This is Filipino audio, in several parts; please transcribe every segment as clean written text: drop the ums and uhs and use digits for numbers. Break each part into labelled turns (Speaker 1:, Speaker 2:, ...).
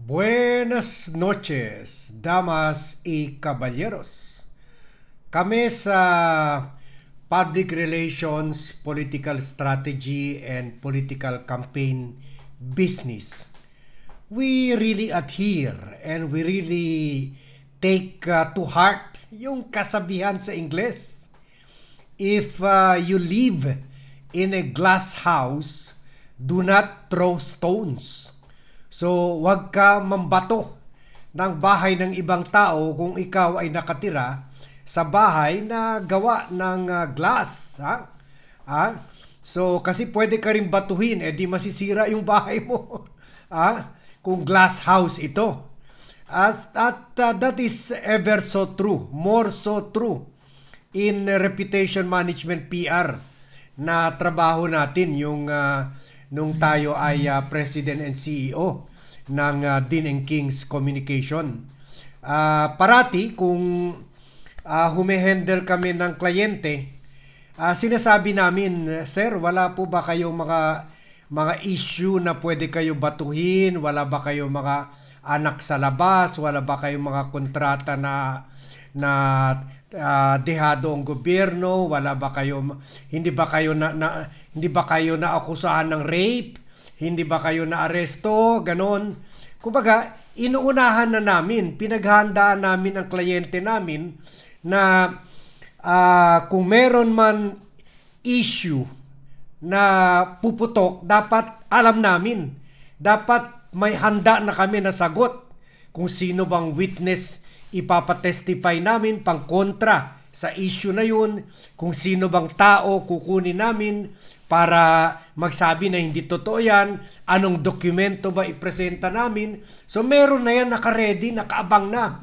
Speaker 1: Buenas noches, damas y caballeros. Kami sa Public Relations, Political Strategy, and Political Campaign Business, we really adhere and we really take to heart yung kasabihan sa Ingles. If you live in a glass house, do not throw stones. So, wag ka mambato ng bahay ng ibang tao kung ikaw ay nakatira sa bahay na gawa ng glass. So, kasi pwede ka rin batuhin, di masisira yung bahay mo. Kung glass house ito. At that is ever so true, more so true in reputation management PR na trabaho natin yung nung tayo ay President and CEO ng Dean & King's Communication. Parati kung humihandle kami ng kliyente, sinasabi namin, Sir, wala po ba kayong mga issue na pwede kayo batuhin? Wala ba kayong mga anak sa labas? Wala ba kayong mga kontrata na dehado ang gobyerno? Hindi ba kayo na akusahan ng rape? Hindi ba kayo na aresto? Ganon. Kumbaga, inuunahan na namin, pinaghandaan namin ang kliyente namin na kung meron man issue na puputok, dapat alam namin. Dapat may handa na kami na sagot kung sino bang witness ipapatestify namin pang kontra sa issue na yun, kung sino bang tao kukunin namin para magsabi na hindi totoo yan, anong dokumento ba ipresenta namin. So meron na yan naka-ready, nakaabang na.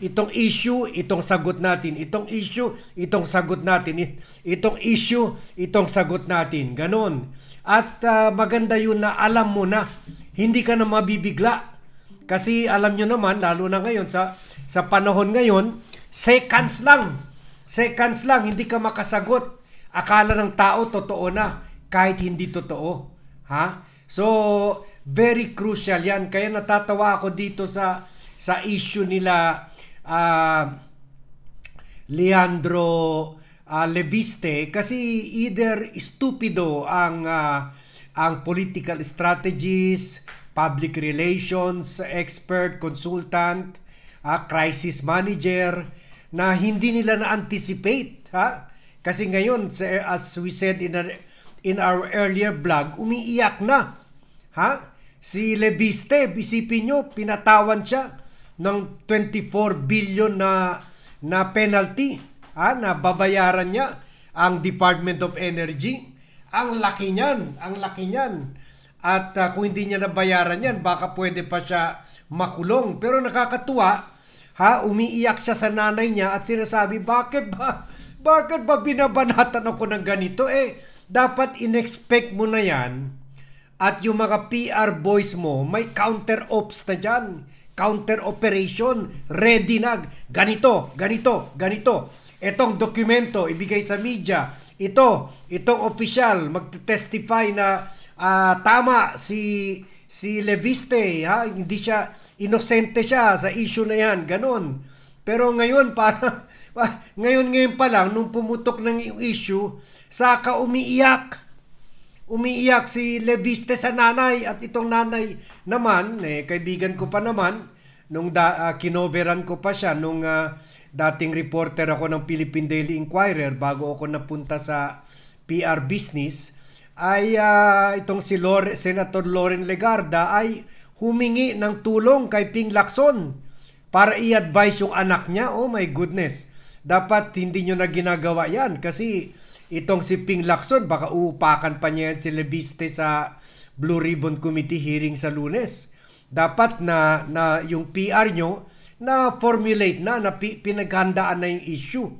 Speaker 1: Itong issue, itong sagot natin. Itong issue, itong sagot natin. Itong issue, itong sagot natin. Ganon. At maganda yun na alam mo na, hindi ka na mabibigla. Kasi alam nyo naman, lalo na ngayon, sa panahon ngayon, seconds lang, hindi ka makasagot. Akala ng tao, totoo na, kahit hindi totoo. So, very crucial yan. Kaya natatawa ako dito sa issue nila Leandro Leviste, kasi either stupido ang political strategies, public relations expert, consultant, crisis manager, na hindi nila na-anticipate. Kasi ngayon, as we said in our earlier vlog, umiiyak na. Si Leviste, isipin nyo, pinatawan siya ng 24 billion na penalty, na babayaran niya ang Department of Energy. Ang laki niyan. At kung hindi niya nabayaran yan, baka pwede pa siya makulong. Pero nakakatuwa, umiiyak siya sa nanay niya at sinasabi, bakit ba binabanatan ako ng ganito? Dapat in-expect mo na yan. At yung mga PR boys mo, may counter-ops na dyan. Counter-operation, ready na. Ganito. Etong dokumento, ibigay sa media. Itong official, magte-testify na tama si Leviste, hindi siya, inosente siya sa issue na yan, ganon. Pero ngayon, ngayon pa lang, nung pumutok ng issue, saka umiiyak si Leviste sa nanay. At itong nanay naman, kaibigan ko pa naman, nung kinoveran ko pa siya, nung dating reporter ako ng Philippine Daily Inquirer, bago ako napunta sa PR business, ay itong si Senator Loren Legarda ay humingi ng tulong kay Ping Lacson para i-advise yung anak niya. Oh my goodness, dapat hindi nyo na ginagawa yan, kasi itong si Ping Lacson, baka uupakan pa niya si Leviste sa Blue Ribbon Committee hearing sa Lunes. Dapat na yung PR nyo na formulate na pinaghandaan na yung issue.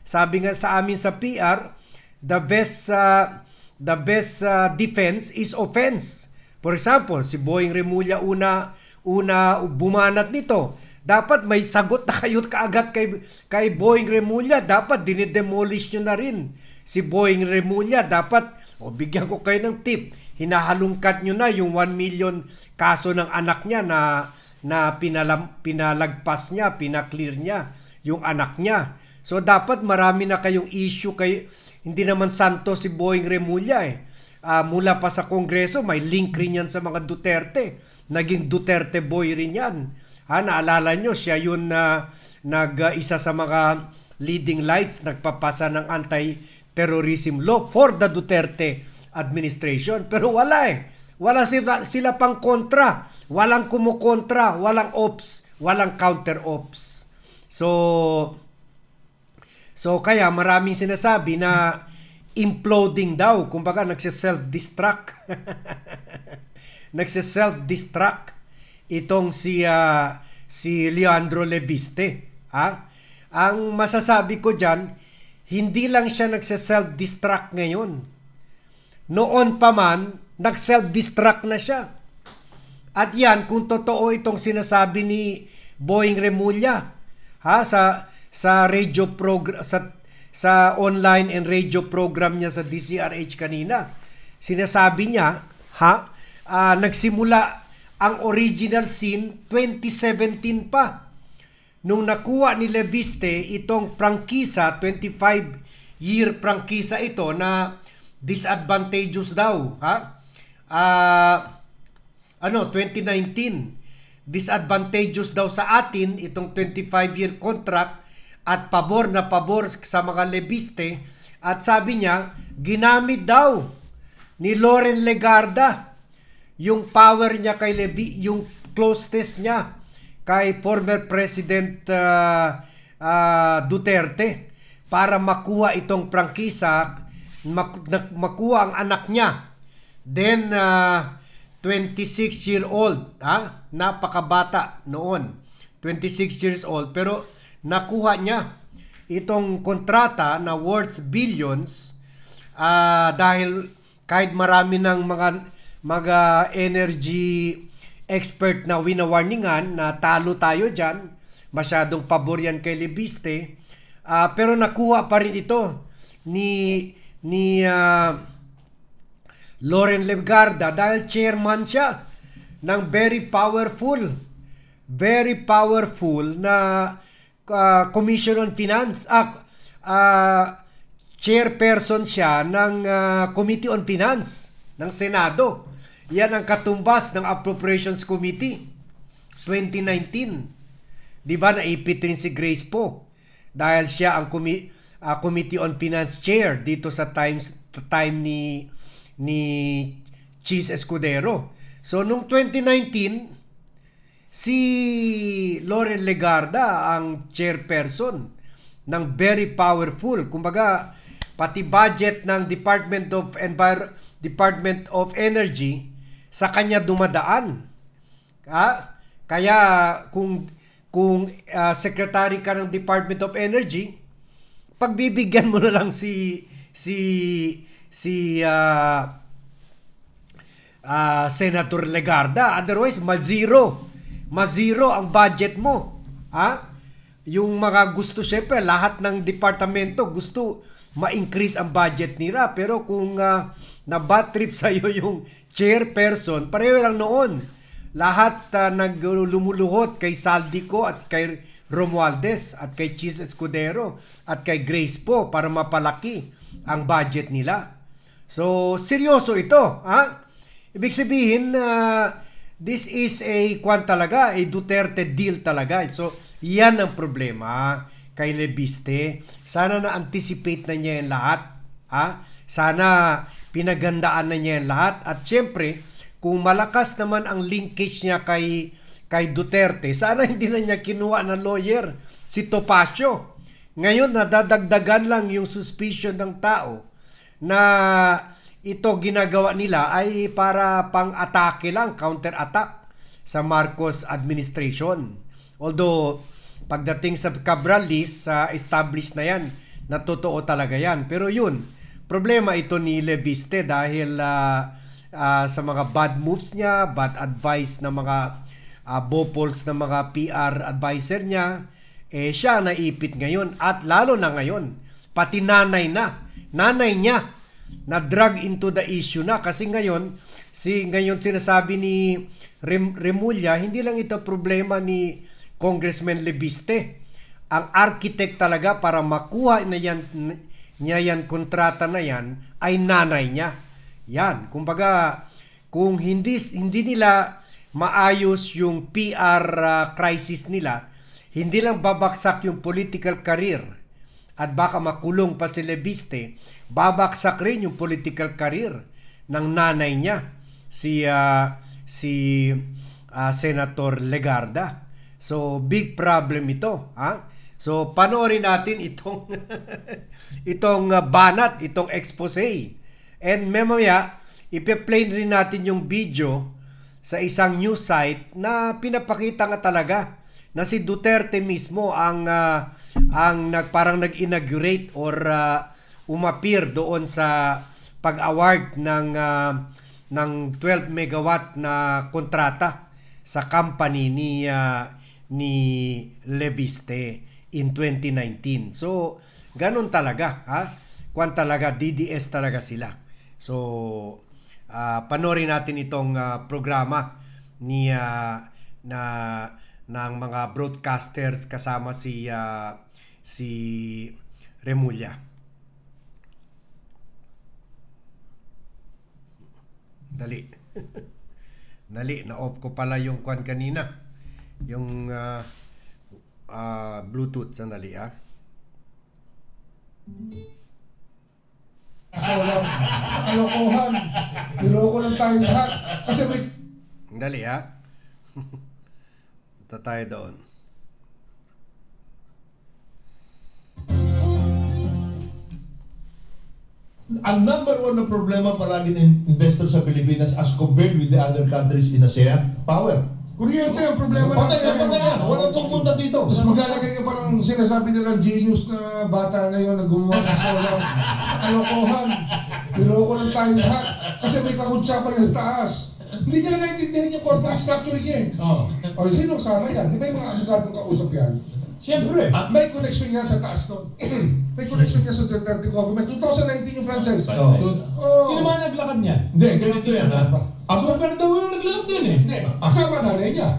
Speaker 1: Sabi nga sa amin sa PR, the best defense is offense. For example, si Boying Remulla una bumanat nito. Dapat may sagot na kayo kaagad kay Boying Remulla. Dapat dinidemolish nyo na rin si Boying Remulla. Dapat O bigyan ko kayo ng tip. Hinahalungkat nyo na yung 1 million kaso ng anak niya na pinalagpas niya, pinaklear niya yung anak niya. So dapat marami na kayong issue kay hindi naman santo si Boying Remulla eh. Mula pa sa Kongreso, may link rin yan sa mga Duterte. Naging Duterte boy rin yan. Naalala nyo, siya yun na isa sa mga leading lights, nagpapasa ng anti-terrorism law for the Duterte administration. Pero wala eh. Wala sila pang kontra. Walang kumukontra, walang ops, walang counter-ops. So kaya maraming sinasabi na imploding daw. Kumbaga, nagse-self-destruct. Nagse-self-destruct itong si Leandro Leviste. Ang masasabi ko dyan, hindi lang siya nagse-self-destruct ngayon. Noon pa man, nag-self-destruct na siya. At yan, kung totoo itong sinasabi ni Boying Remulla, sa radio program, sa online and radio program niya sa DCRH kanina. Sinasabi niya, nagsimula ang original scene 2017 pa. Nung nakuha ni Leviste itong prangkisa, 25-year prangkisa ito na disadvantageous daw. 2019. Disadvantageous daw sa atin itong 25-year contract at pabor na pabor sa mga Leviste. At sabi niya, ginamit daw ni Loren Legarda yung power niya kay yung closeness niya kay former President Duterte para makuha itong prangkisa, makuha ang anak niya. Then, 26-year-old, napakabata noon, 26 years old, pero nakuha niya itong kontrata na worth billions dahil kahit marami ng mga energy expert na winawarningan na talo tayo dyan, masyadong pabor yan kay Leviste, pero nakuha pa rin ito ni Loren Legarda dahil chairman siya ng very powerful na Commission on Finance, chairperson siya ng Committee on Finance ng Senado. Yan ang katumbas ng Appropriations Committee 2019. Di ba naipit rin si Grace Poe dahil siya ang Committee on Finance chair dito sa time ni Cheese Escudero. So nung 2019 si Loren Legarda ang chairperson ng very powerful. Kumbaga, pati budget ng Department of Energy sa kanya dumadaan. Kaya kung secretary ka ng Department of Energy, pagbibigyan mo na lang si Senator Legarda. Otherwise, mazero ang budget mo. Yung mga gusto, syempre, lahat ng departamento gusto ma-increase ang budget nila. Pero kung na-bad trip sa'yo yung chairperson, pareho lang noon. Lahat lumuluhot kay Saldico at kay Romualdez at kay Cheese Escudero at kay Grace Poe para mapalaki ang budget nila. So, seryoso ito. Ibig sabihin, this is a Duterte deal talaga. So, yan ang problema kay Leviste. Sana na-anticipate na niya yung lahat. Sana pinagandaan na niya yung lahat. At syempre, kung malakas naman ang linkage niya kay Duterte, sana hindi na niya kinuha ng lawyer, si Topacio. Ngayon, nadadagdagan lang yung suspicion ng tao na ito ginagawa nila ay para pang-atake lang, counter-attack sa Marcos administration. Although, pagdating sa Cabral list, established na yan, na totoo talaga yan. Pero yun, problema ito ni Leviste dahil sa mga bad moves niya, bad advice ng mga bopols ng mga PR advisor niya, siya naipit ngayon. At lalo na ngayon, pati nanay niya, na-drag into the issue na kasi ngayon sinasabi ni Remulla, hindi lang ito problema ni Congressman Leviste. Ang architect talaga para makuha niya yan kontrata na yan ay nanay niya. Yan, kumbaga kung hindi nila maayos yung PR crisis nila, hindi lang babaksak yung political career at baka makulong pa si Leviste, babaksak rin yung political career ng nanay niya, si Senator Legarda. So big problem ito, ha? So panoorin natin itong itong banat, itong expose. And mamaya ipe-play rin natin yung video sa isang news site na pinapakita nga talaga na si Duterte mismo ang parang nag-inaugurate or umapir doon sa pag-award ng 12 megawatt na kontrata sa company ni Leviste in 2019. So, ganun talaga, ha? Kwan talaga, DDS talaga sila. So, panoorin natin itong programa ng mga broadcasters kasama si Remulla. Dali. Dali, na-off ko pala yung kwan kanina. Yung Bluetooth. Sandali, ha?
Speaker 2: Kalokohan. Niloko lang tayo lahat. Kasi may...
Speaker 1: Dali, ha? Ito tayo doon.
Speaker 3: Ang number one na problema palagi ng investor sa Pilipinas as compared with the other countries in ASEAN, power.
Speaker 2: Kuryente ang problema
Speaker 3: Patay na patay yan. Walang pupunta dito.
Speaker 2: Tapos maglalagay ka pa ng sinasabi nilang genius na bata na yun na gumawa ng solar. Kalokohan. Niloko lang tayo lahat. Kasi may kakutsya pa sa taas. Hindi niya naintindihan yung corporate structure niya. O sino sama yan? Di ba yung mga abogadong kausap yan?
Speaker 4: Siyempre.
Speaker 2: May connection yan sa taas doon. May connection yan sa Duterte government. 2019 yung franchise.
Speaker 4: Sino ba naglakad niyan?
Speaker 3: Hindi, ganito yan ha.
Speaker 4: Ako pero daw yung naglakad din eh.
Speaker 2: Hindi, kasama nanay niya.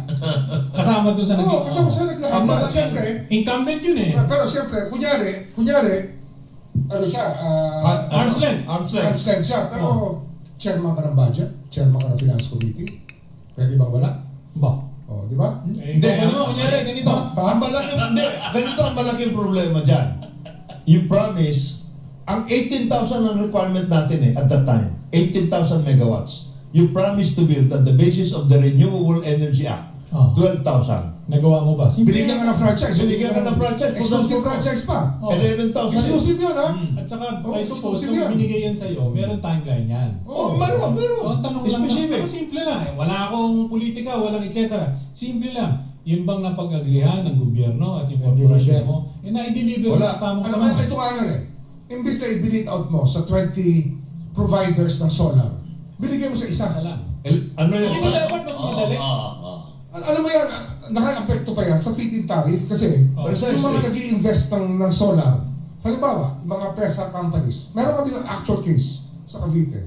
Speaker 4: Kasama dun sa
Speaker 2: Oo,
Speaker 4: naglakad.
Speaker 2: kasama siya naglakad.
Speaker 3: Ama,
Speaker 2: Pero siyempre,
Speaker 4: Incumbent yun eh.
Speaker 2: pero siyempre, kunyari, ano siya,
Speaker 4: Arm's length.
Speaker 3: Arm's length.
Speaker 2: arm's length siya. Pero, chairman ka ng budget, chairman ka ng finance committee. Pwede bang wala?
Speaker 4: Ba?
Speaker 2: O, di ba?
Speaker 4: Hindi, ano, kunyari, ganito.
Speaker 3: Ang ganito ang malaking problema dyan. You promise, ang 18,000 ang requirement natin at that time, 18,000 megawatts. You promise to build on the basis of the Renewable Energy Act, 12,000.
Speaker 4: Nagawa mo ba?
Speaker 2: Binigyan ka ng franchise.
Speaker 3: Binigyan ka ng franchise.
Speaker 2: Exclusive franchise pa.
Speaker 3: 11,000.
Speaker 2: Exclusive yun, ha?
Speaker 4: At saka, I suppose,
Speaker 2: exclusive
Speaker 4: nung
Speaker 2: yan.
Speaker 4: binigay yan sa'yo, meron timeline yan.
Speaker 3: Oh, meron.
Speaker 4: So, ang tanong lang,
Speaker 3: Specific.
Speaker 4: pero simple lang. Wala akong politika, walang etc. Simple lang. Yun bang napag-agrihan ng gobyerno at yung corporation mo? Na-deliver
Speaker 3: Wala.
Speaker 4: sa tamang
Speaker 2: Ano
Speaker 4: tamang.
Speaker 2: ba ito nga yun eh? Imbis na i-delete out mo sa 20 providers ng solar, binigyan mo sa isa.
Speaker 4: Isa lang.
Speaker 3: Ano yun?
Speaker 4: Hindi ba dapat mas madali?
Speaker 2: Alam mo yan, naka-apekto pa yan sa feed-in tariff kasi
Speaker 3: Precisely.
Speaker 2: yung mga nag-i-invest ng solar, halimbawa, mga PESA companies, meron kami ng actual case sa Cavite.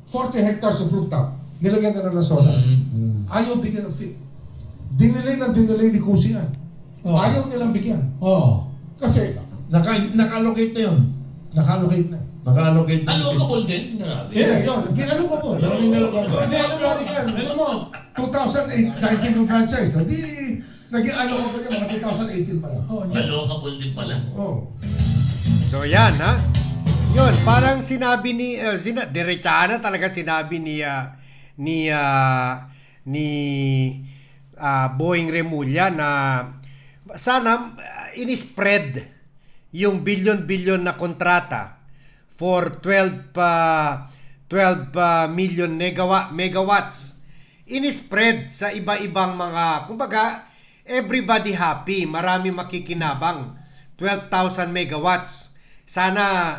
Speaker 2: 40 hectares of rooftop, nilagyan na ng solar. Ayaw bigyan ng feed. Dinelay ni Kusi yan.
Speaker 4: Oh.
Speaker 2: Ayaw nilang bigyan.
Speaker 4: Oo.
Speaker 2: Kasi
Speaker 3: Naka-allocate na yun.
Speaker 2: naka-allocate na.
Speaker 3: Naka-allocate na.
Speaker 5: Allocable din? Grabe.
Speaker 2: Yeah, yun. Ano pa po?
Speaker 3: Daming nalagay.
Speaker 2: Kasi alam mo, alam mo, 2008, 19 yung franchise. Hindi, naging ano ko pa yung mga 2018 pa lang.
Speaker 5: Allocable din pala.
Speaker 2: Oh.
Speaker 1: So yan, ha? Yun, parang sinabi ni diretsana talaga sinabi ni Boying Remulla na sana in-spread yung billion-billion na kontrata for 12 million megawatts in-spread sa iba-ibang mga, kumbaga, everybody happy, marami makikinabang. 12,000 megawatts. Sana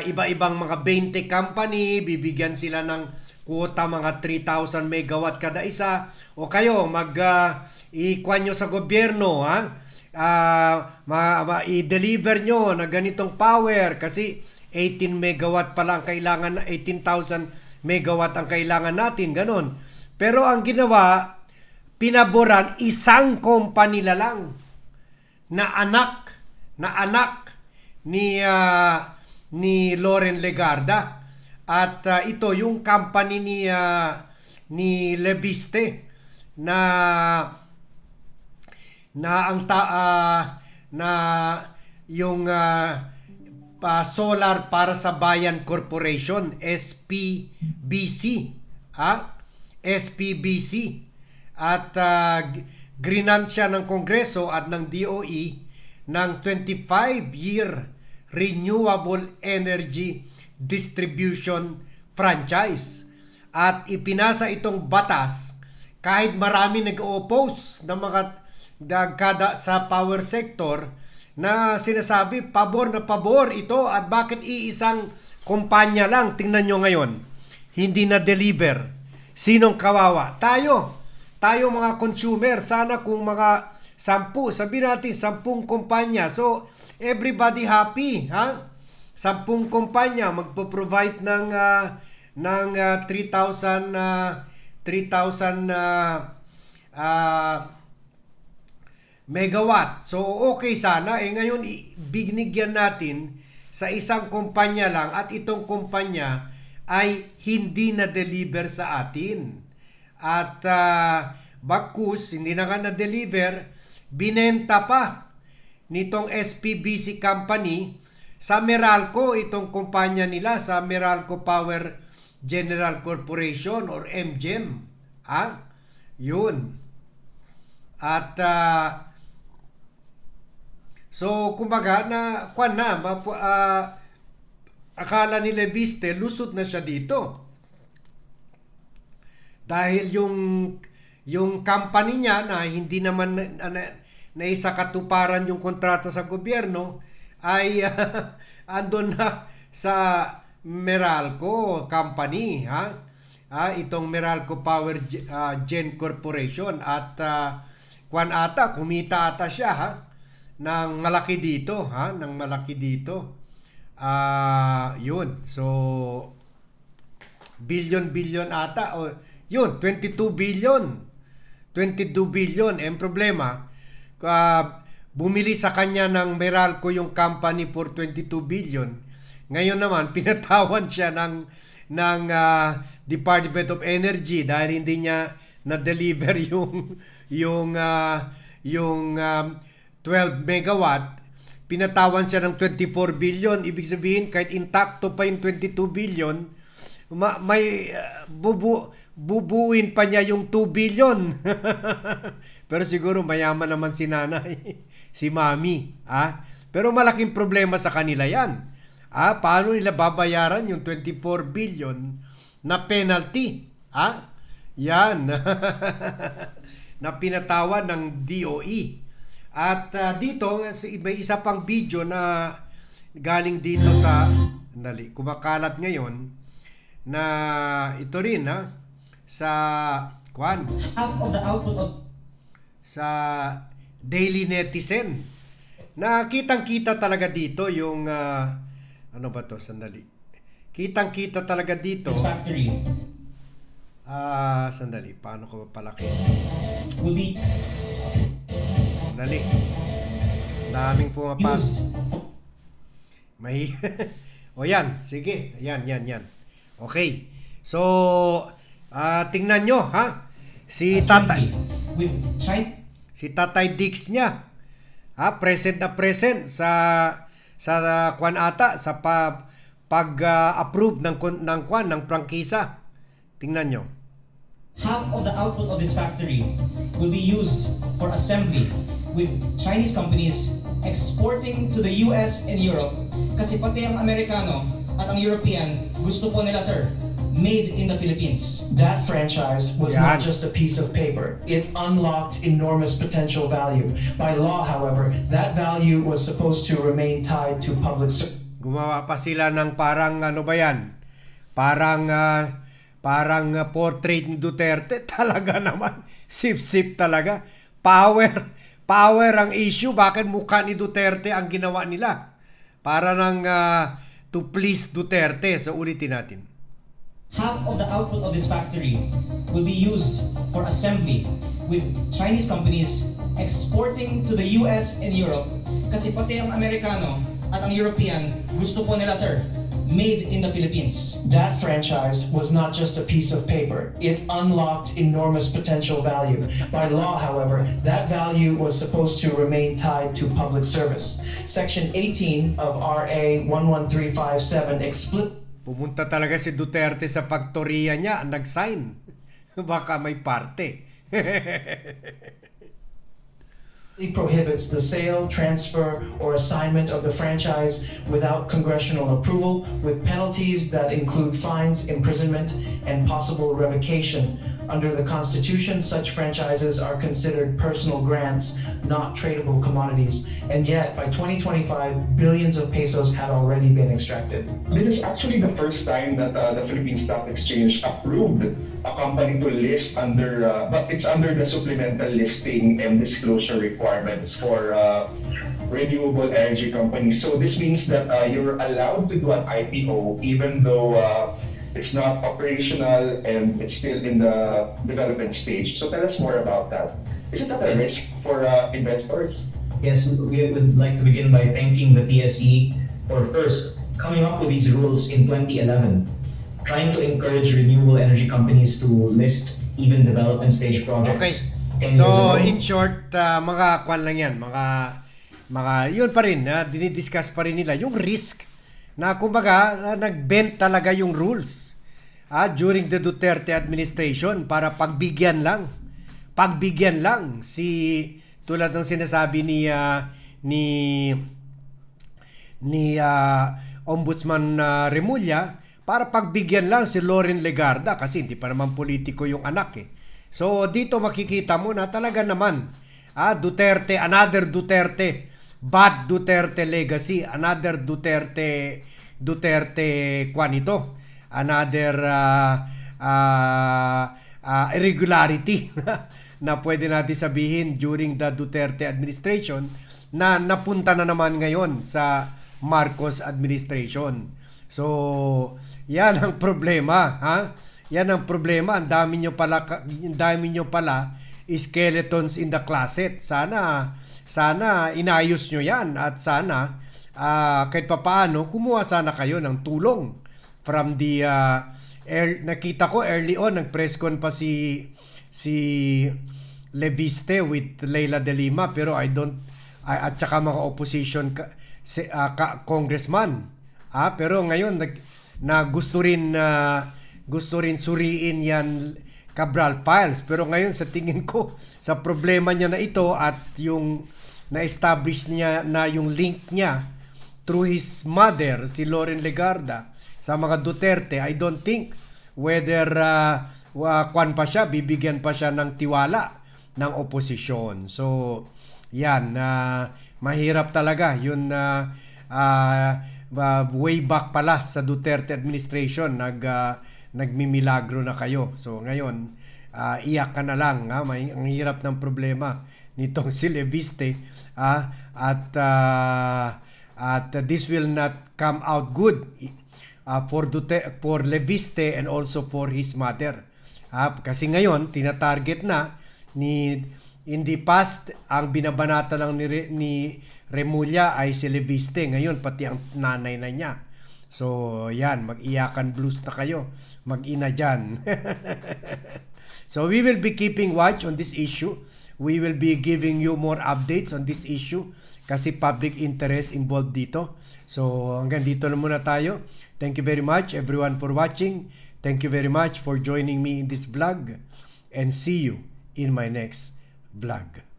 Speaker 1: iba-ibang mga 20 company, bibigyan sila ng quota mga 3,000 megawatt kada isa. O kayo, i-kwan nyo sa gobyerno, ha? I-deliver nyo na ganitong power kasi 18 megawatt pala ang kailangan, 18,000 megawatt ang kailangan natin, ganon. Pero ang ginawa, pinaboran isang company lang na anak ni Loren Legarda. At ito yung company ni Leviste na yung Solar para sa Bayan Corporation, SPBC, SPBC. At grinant siya ng Kongreso at ng DOE ng 25-year Renewable Energy Distribution Franchise. At ipinasa itong batas kahit marami nag-oppose ng mga sa power sector na sinasabi pabor na pabor ito, at bakit iisang kumpanya lang? Tingnan nyo ngayon, hindi na deliver. Sinong kawawa? Tayo mga consumer. Sana kung mga 10, sabihin natin 10 kumpanya, so everybody happy, ha? 10 kumpanya magpo-provide ng 3,000 megawatt. So okay sana. Ngayon binigyan natin sa isang kumpanya lang, at itong kumpanya ay hindi na-deliver sa atin. At bagkus, hindi na nga na-deliver, binenta pa nitong SPBC company sa Meralco, itong kumpanya nila, sa Meralco Power General Corporation or MGEM. Yun. At so kumbaga akala ni Leviste lusot na siya dito. Dahil yung company niya na hindi naman na isa katuparan yung kontrata sa gobyerno ay andon na sa Meralco company, itong Meralco Power Gen Corporation. At kumita ata siya ng malaki dito, yun. So billion ata, yun, 22 billion. Ang problema, bumili sa kanya ng Meralco yung company for 22 billion. Ngayon naman pinatawan siya ng Department of Energy dahil hindi niya na-deliver yung 12 megawatt. Pinatawan siya ng 24 billion. Ibig sabihin, kahit intakto pa yung 22 billion, may bubuin pa niya yung 2 billion. Pero siguro mayaman naman si nanay, si mami. Pero malaking problema sa kanila yan. Paano nila babayaran yung 24 billion na penalty? Yan. Na pinatawan ng DOE. At dito, may isa pang video na galing dito sa kumakalat ngayon na ito rin sa
Speaker 6: half of the output of
Speaker 1: sa Daily Netizen. Na kitang-kita talaga dito yung ano ba to? Sandali. Kitang-kita talaga dito.
Speaker 6: this factory
Speaker 1: Sandali. Paano ko palaki?
Speaker 6: will be
Speaker 1: Sandali. Daming pumapasok.
Speaker 6: used
Speaker 1: May o yan, sige. Yan. Okay. So, tingnan nyo, Si Tatay.
Speaker 6: assembly with China
Speaker 1: Si Tatay Dix niya. Present na present sa sa pag-approve ng prangkisa. Tingnan nyo.
Speaker 6: half of the output of this factory will be used for assembly, with Chinese companies exporting to the US and Europe, kasi pati ang Amerikano at ang European gusto po nila, sir, made in the Philippines.
Speaker 7: That franchise was
Speaker 1: Yeah.
Speaker 7: not just a piece of paper. It unlocked enormous potential value. By law, however, that value was supposed to remain tied to public service.
Speaker 1: Gumawa pa sila ng parang ano ba yan? Parang portrait ni Duterte. Talaga naman. Sip-sip talaga. Power ang issue. Bakit mukha ni Duterte ang ginawa nila? Para ng to please Duterte. So ulitin natin.
Speaker 6: Half of the output of this factory will be used for assembly, with Chinese companies exporting to the US and Europe. Kasi pati ang Amerikano at ang European, gusto po nila, sir, made in the Philippines.
Speaker 7: That franchise was not just a piece of paper. It unlocked enormous potential value. By law, however, that value was supposed to remain tied to public service. Section 18 of RA 11357 explicitly
Speaker 1: Pumunta talaga si Duterte sa faktorya niya, nag-sign. Baka may parte.
Speaker 7: prohibits the sale, transfer, or assignment of the franchise without congressional approval, with penalties that include fines, imprisonment, and possible revocation. Under the Constitution, such franchises are considered personal grants, not tradable commodities. And yet, by 2025, billions of pesos had already been extracted.
Speaker 8: This is actually the first time that the Philippine Stock Exchange approved a company to list under, but it's under the supplemental listing and disclosure requirements for renewable energy companies. So this means that you're allowed to do an IPO even though it's not operational and it's still in the development stage. So tell us more about that. Isn't that a risk for investors?
Speaker 9: Yes, we would like to begin by thanking the PSE for first coming up with these rules in 2011, trying to encourage renewable energy companies to list even development stage projects.
Speaker 1: Okay.
Speaker 9: 10 years
Speaker 1: So
Speaker 9: ago.
Speaker 1: in short, mga kwan lang yan, mga yun pa rin, dinidiscuss pa rin nila yung risk na kumbaga nag-bend talaga yung rules during the Duterte administration para pagbigyan lang si tulad ng sinasabi ni Ombudsman Remulla, para pagbigyan lang si Loren Legarda kasi hindi pa naman politiko yung anak eh. So dito makikita mo na talaga naman Duterte, another Duterte, bad Duterte legacy, another Duterte kwan ito, another irregularity na pwede natin sabihin during the Duterte administration na napunta na naman ngayon sa Marcos administration. So, yan ang problema, Yan ang problema. Ang dami nyo pala skeletons in the closet. Sana inayos nyo yan at sana kahit papaano kumuha sana kayo ng tulong from the nakita ko early on nag-press con pa si Leviste with Leila de Lima, pero at saka mga opposition congressman. Pero ngayon na gusto rin suriin yan Cabral files, pero ngayon sa tingin ko sa problema niya na ito at yung na-establish niya na yung link niya through his mother, si Loren Legarda, sa mga Duterte, I don't think whether bibigyan pa siya ng tiwala ng oposisyon. So yan, mahirap talaga yun. Way back pala sa Duterte administration nagmimilagro na kayo. So ngayon iyak ka na lang, ang hirap ng problema nitong si Leviste, at this will not come out good for Leviste and also for his mother. Kasi ngayon tinatarget na in the past, ang binabanata lang ni Remulla ay si Leviste. Ngayon, pati ang nanay na niya. So, yan. Mag-iyakan blues na kayo. Mag-ina dyan. So, we will be keeping watch on this issue. We will be giving you more updates on this issue kasi public interest involved dito. So, hanggang dito na muna tayo. Thank you very much, everyone, for watching. Thank you very much for joining me in this vlog. And see you in my next vlog.